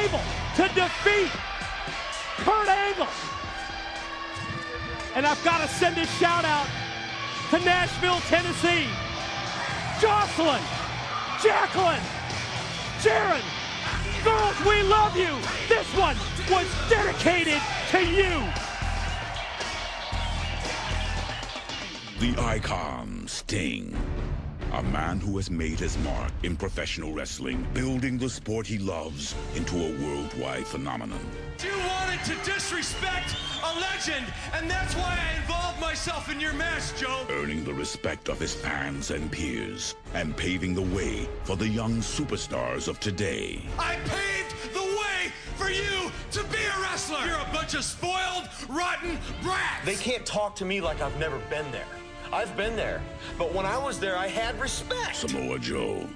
able to defeat Kurt Angle. And I've got to send a shout out to Nashville, Tennessee. Jocelyn, Jacqueline, Sharon, girls, we love you. This one was dedicated to you. The icon, Sting. A man who has made his mark in professional wrestling, building the sport he loves into a worldwide phenomenon. You wanted to disrespect a legend, and that's why I involved myself in your match, Joe. Earning the respect of his fans and peers, and paving the way for the young superstars of today. I paved the way for you to be a wrestler. You're a bunch of spoiled, rotten brats. They can't talk to me like I've never been there. I've been there, but when I was there, I had respect. Samoa Joe,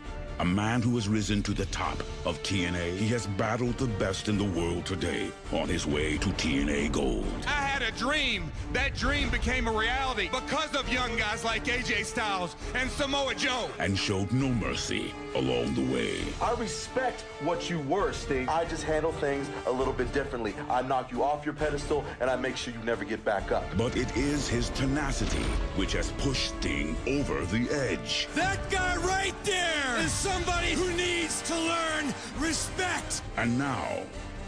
a man who has risen to the top of TNA. He has battled the best in the world today on his way to TNA Gold. I had a dream. That dream became a reality because of young guys like AJ Styles and Samoa Joe. And showed no mercy along the way. I respect what you were, Sting. I just handle things a little bit differently. I knock you off your pedestal, and I make sure you never get back up. But it is his tenacity which has pushed Sting over the edge. That guy right there is somebody who needs to learn respect. And now,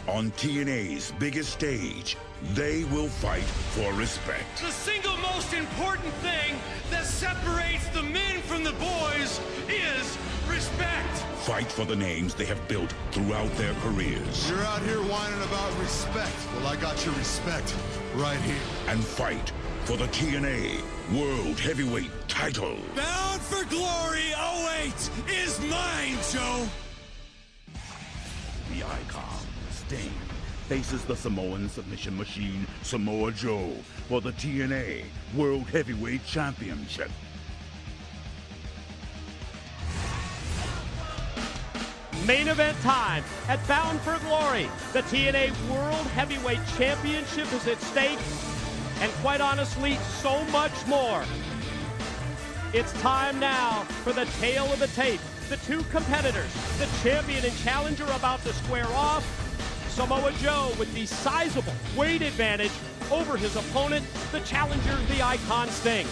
on TNA's biggest stage, they will fight for respect. The single most important thing that separates the men from the boys is respect. Fight for the names they have built throughout their careers. You're out here whining about respect. Well, I got your respect right here. And fight for the TNA World Heavyweight title. Bound for Glory 08 is mine, Joe. The icon, Sting, faces the Samoan submission machine, Samoa Joe, for the TNA World Heavyweight Championship. Main event time at Bound for Glory. The TNA World Heavyweight Championship is at stake, and quite honestly, so much more. It's time now for the tale of the tape. The two competitors, the champion and challenger, about to square off. Samoa Joe with the sizable weight advantage over his opponent, the challenger, the icon Sting.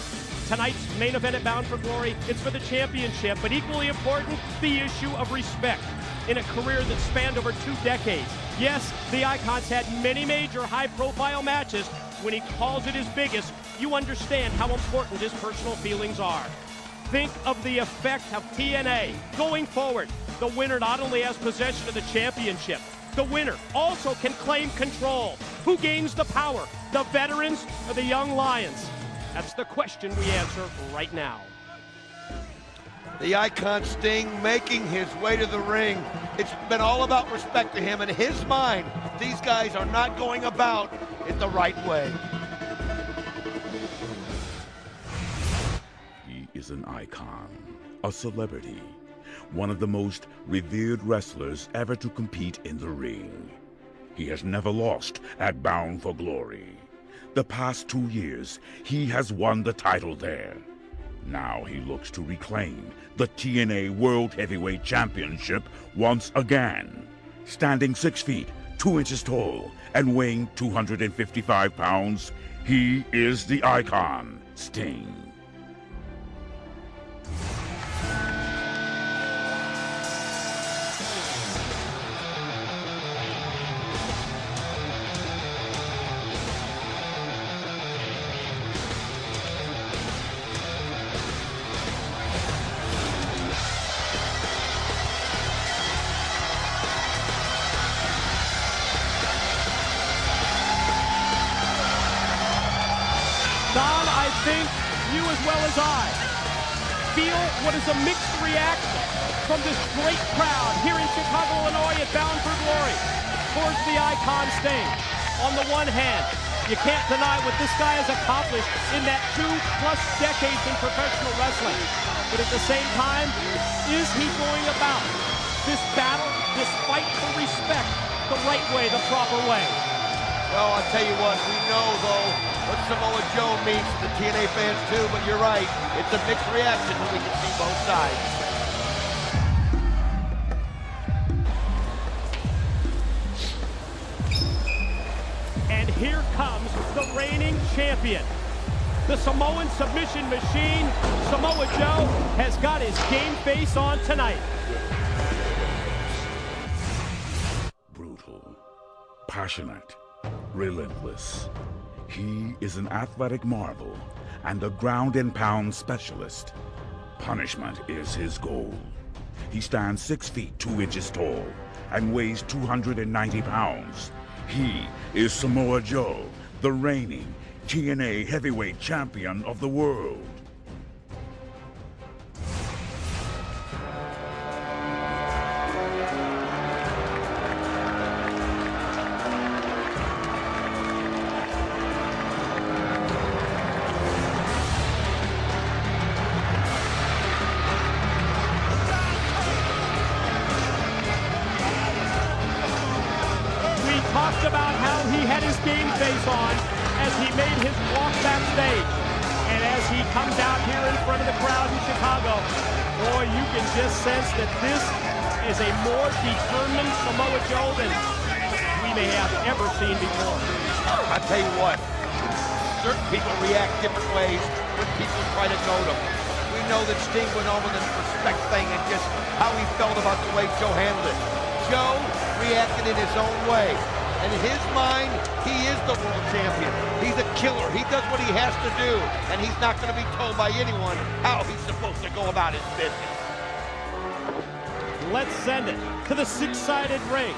Tonight's main event at Bound for Glory, it's for the championship, but equally important, the issue of respect. In a career that spanned over 2 decades. Yes, the Icon's had many major high-profile matches. When he calls it his biggest, you understand how important his personal feelings are. Think of the effect of TNA going forward. The winner not only has possession of the championship, the winner also can claim control. Who gains the power, the veterans or the young lions? That's the question we answer right now. The icon Sting making his way to the ring. It's been all about respect to him. In his mind, these guys are not going about it the right way. He is an icon, a celebrity, one of the most revered wrestlers ever to compete in the ring. He has never lost at Bound for Glory. The past 2 years, he has won the title there. Now he looks to reclaim the TNA World Heavyweight Championship once again. Standing 6 feet, 2 inches tall, and weighing 255 pounds, he is the icon, Sting. Don, I think you as well as I feel what is a mixed reaction from this great crowd here in Chicago, Illinois at Bound for Glory towards the icon Sting. On the one hand, you can't deny what this guy has accomplished in that 2+ decades in professional wrestling. But at the same time, is he going about this battle, this fight for respect, the right way, the proper way? Well, I'll tell you what, we know, though, what Samoa Joe means to the TNA fans, too, but you're right. It's a mixed reaction when we can see both sides. here comes the reigning champion. The Samoan submission machine, Samoa Joe, has got his game face on tonight. Brutal, passionate, relentless. He is an athletic marvel and a ground and pound specialist. Punishment is his goal. He stands 6 feet 2 inches tall and weighs 290 pounds. He is Samoa Joe, the reigning TNA heavyweight champion of the world. Talked about how he had his game face on as he made his walk backstage. And as he comes out here in front of the crowd in Chicago, boy, you can just sense that this is a more determined Samoa Joe than we may have ever seen before. I tell you what, certain people react different ways when people try to goad them. We know that Sting went on with this respect thing and just how he felt about the way Joe handled it. Joe reacted in his own way. And in his mind, he is the world champion. He's a killer. He does what he has to do. And he's not going to be told by anyone how he's supposed to go about his business. Let's send it to the six-sided ring.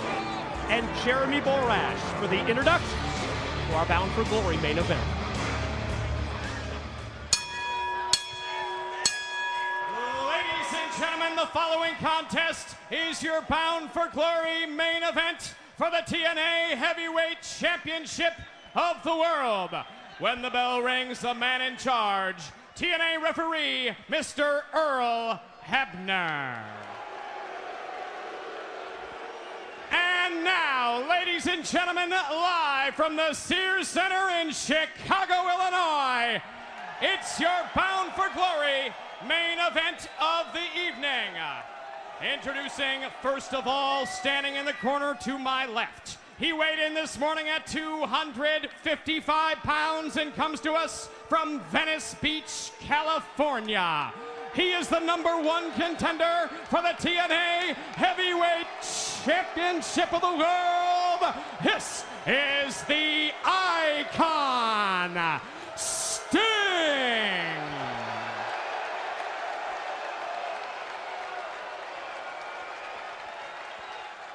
And Jeremy Borash for the introduction to our Bound for Glory main event. Ladies and gentlemen, the following contest is your Bound for Glory main event for the TNA Heavyweight Championship of the World. When the bell rings, the man in charge, TNA referee, Mr. Earl Hebner. And now, ladies and gentlemen, live from the Sears Center in Chicago, Illinois, it's your Bound for Glory main event of the evening. Introducing, first of all, standing in the corner to my left. He weighed in this morning at 255 pounds and comes to us from Venice Beach, California. He is the #1 contender for the TNA Heavyweight Championship of the World. This is the Icon, Sting.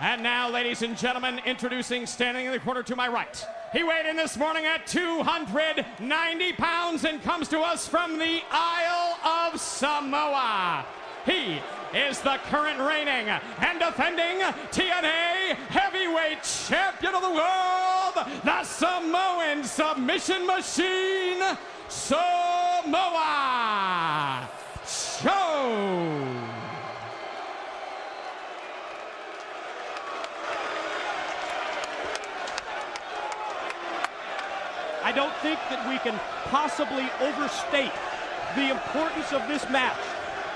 And now, ladies and gentlemen, introducing, standing in the corner to my right. He weighed in this morning at 290 pounds and comes to us from the Isle of Samoa. He is the current reigning and defending TNA Heavyweight Champion of the World, the Samoan submission machine, Samoa Joe. I don't think that we can possibly overstate the importance of this match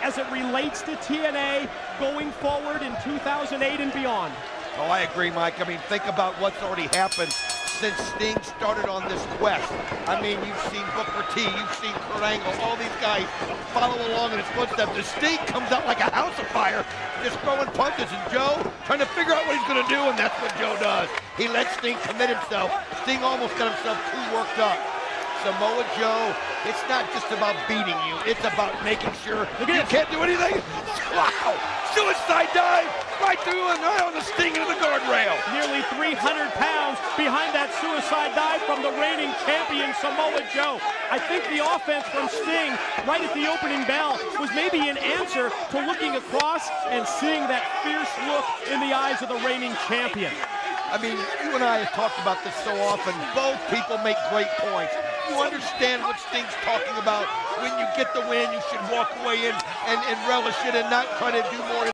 as it relates to TNA going forward in 2008 and beyond. Oh, I agree, Mike. I mean, think about what's already happened since Sting started on this quest. I mean, you've seen Booker T, you've seen Kurt Angle, all these guys follow along in his footsteps. The Sting comes out like a house of fire, just throwing punches, and Joe trying to figure out what he's going to do, and that's what Joe does. He lets Sting commit himself. Sting almost got himself too worked up. Samoa Joe, it's not just about beating you, it's about making sure you can't do anything. Wow! Suicide dive right through and right on the Sting into the guardrail. Nearly 300 pounds behind that suicide dive from the reigning champion Samoa Joe. I think the offense from Sting right at the opening bell was maybe an answer to looking across and seeing that fierce look in the eyes of the reigning champion. I mean, you and I have talked about this so often. Both people make great points. You understand what Sting's talking about. When you get the win, you should walk away and relish it and not try to do more.